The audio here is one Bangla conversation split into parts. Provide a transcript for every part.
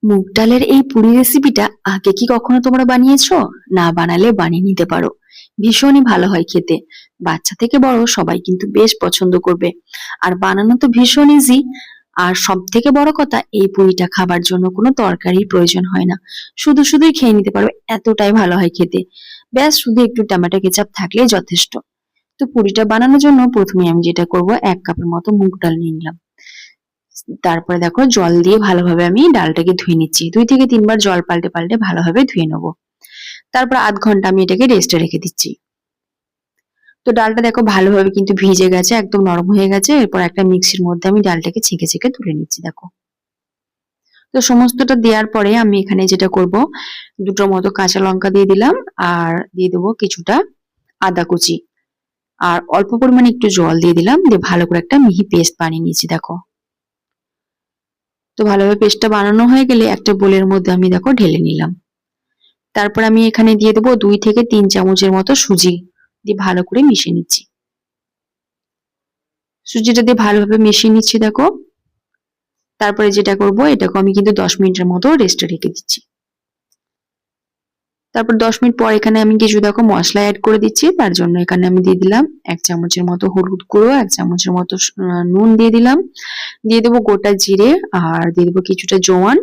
মুগ ডালের এই পুরি রেসিপিটা আগে কি কখনো তোমরা বানিয়েছো? না বানালে বানিয়ে নিতে পারো। ভীষণই ভালো হয় খেতে। বাচ্চা থেকে বড় সবাই কিন্তু বেশ পছন্দ করবে। আর বানানো তো ভীষণ ইজি। আর সব থেকে বড় কথা, এই পুরিটা খাবার জন্য কোনো তরকারির প্রয়োজন হয় না। শুধু শুধুই খেয়ে নিতে পারো, এতটাই ভালো হয় খেতে। ব্যাস শুধু একটু টমেটো কেচাপ থাকলেই যথেষ্ট। তো পুরিটা বানানোর জন্য প্রথমে আমি যেটা করব, 1 কাপের মতো মুগ ডাল নিয়ে নিলাম। তারপরে দেখো জল দিয়ে ভালোভাবে আমি ডালটাকে ধুয়ে নিচ্ছি। 2 থেকে 3 বার জল পাল্টে পাল্টে ভালোভাবে ধুয়ে নেবো। তারপর আধ ঘন্টা আমি এটাকে রেস্টে রেখে দিচ্ছি। তো ডালটা দেখো ভালোভাবে কিন্তু ভিজে গেছে, একদম নরম হয়ে গেছে। এরপর একটা মিক্সির মধ্যে আমি ডালটাকে ছেঁকে ছেঁকে তুলে নিচ্ছি দেখো। তো সমস্তটা দেওয়ার পরে আমি এখানে যেটা করব, 2টোর মতো কাঁচা লঙ্কা দিয়ে দিলাম, আর দিয়ে দেবো কিছুটা আদা কুচি, আর অল্প পরিমাণে একটু জল দিয়ে দিলাম, দিয়ে ভালো করে একটা মিহি পেস্ট বানিয়ে নিয়েছি দেখো। তো ভালোভাবে পেস্টটা বানানো হয়ে গেলে একটা বোলের মধ্যে আমি দেখো ঢেলে নিলাম। তারপর আমি এখানে দিয়ে দেবো 2 থেকে 3 চামচের মতো সুজি, দিয়ে ভালো করে মিশিয়ে নিচ্ছি। সুজিটা দিয়ে ভালোভাবে মিশিয়ে নিচ্ছি দেখো। তারপরে যেটা করব, এটাকে আমি কিন্তু 10 মিনিটের মতো রেস্টে রেখে দিচ্ছি। তারপর 10 মিনিট পর এখানে আমি কিছু দেখো মশলা অ্যাড করে দিচ্ছি। তার জন্য এখানে আমি দিয়ে দিলাম 1 চামচের মতো হলুদ গুঁড়ো, 1 চামচের মতো নুন দিয়ে দিলাম, দিয়ে দেবো গোটা জিরে, আর দিয়ে দেবো কিছুটা জোয়ান,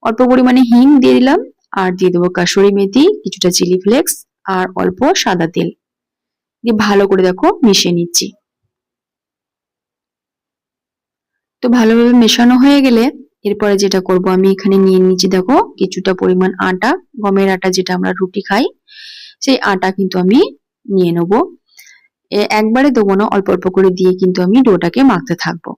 অল্প পরিমাণে হিং দিয়ে দিলাম, আর দিয়ে দেবো কাসুরি মেথি, কিছুটা চিলি ফ্লেক্স, আর অল্প সাদা তেল দিয়ে ভালো করে দেখো মিশিয়ে নিচ্ছি। তো ভালোভাবে মেশানো হয়ে গেলে এরপরে যেটা করব, আমি এখানে নিয়ে নিচ্ছি দেখো কিছুটা পরিমাণ আটা, গমের আটা যেটা আমরা রুটি খাই, সেই আটা কিন্তু আমি নিয়ে নেব। একবারে দেবো না, অল্প অল্প করে দিয়ে কিন্তু আমি ডোটাকে মাখতে থাকবো।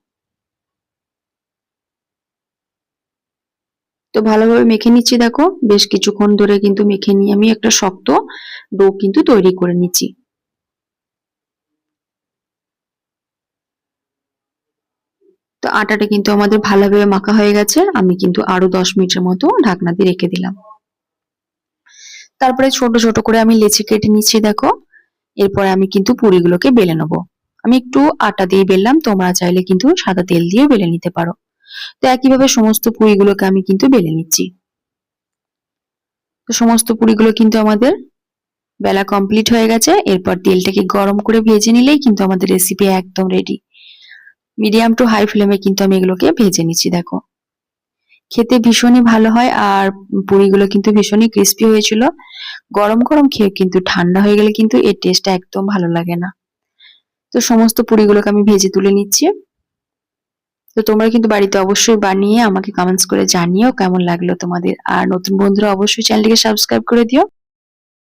তো ভালোভাবে মেখে নিচ্ছি দেখো, বেশ কিছুক্ষণ ধরে কিন্তু মেখে নিয়ে আমি একটা শক্ত ডো কিন্তু তৈরি করে নিচ্ছি। তো আটাটা কিন্তু আমাদের ভালোভাবে মাখা হয়ে গেছে। আমি কিন্তু আরো 10 মিনিটের মতো ঢাকনা দিয়ে রেখে দিলাম। তারপরে ছোট ছোট করে আমি লেচি কেটে নিচ্ছি দেখো। এরপরে আমি কিন্তু পুরিগুলোকে বেলে নেবো। আমি একটু আটা দিয়ে বেললাম, তোমরা চাইলে কিন্তু সাদা তেল দিয়েও বেলে নিতে পারো। তো একইভাবে সমস্ত পুরিগুলোকে আমি কিন্তু বেলে নিচ্ছি। তো সমস্ত পুরিগুলো কিন্তু আমাদের বেলা কমপ্লিট হয়ে গেছে। এরপর তেলটাকে গরম করে ভেজে নিলেই কিন্তু আমাদের রেসিপি একদম রেডি। মিডিয়াম টু হাই ফ্লেমে কিন্তু আমি এগুলোকে ভেজে নিচ্ছি দেখো। খেতে ভীষণই ভালো হয়, আর পুরিগুলো কিন্তু ভীষণই ক্রিস্পি হয়েছিল। গরম গরম খেয়ে কিন্তু ঠান্ডা হয়ে গেলে কিন্তু এর টেস্টটা একদম ভালো লাগে না। তো সমস্ত পুরিগুলোকে আমি ভেজে তুলে নিচ্ছি। তো তোমরা কিন্তু বাড়িতে অবশ্যই বানিয়ে আমাকে কমেন্টস করে জানিও কেমন লাগলো তোমাদের। আর নতুন বন্ধুরা অবশ্যই চ্যানেলটিকে সাবস্ক্রাইব করে দিও।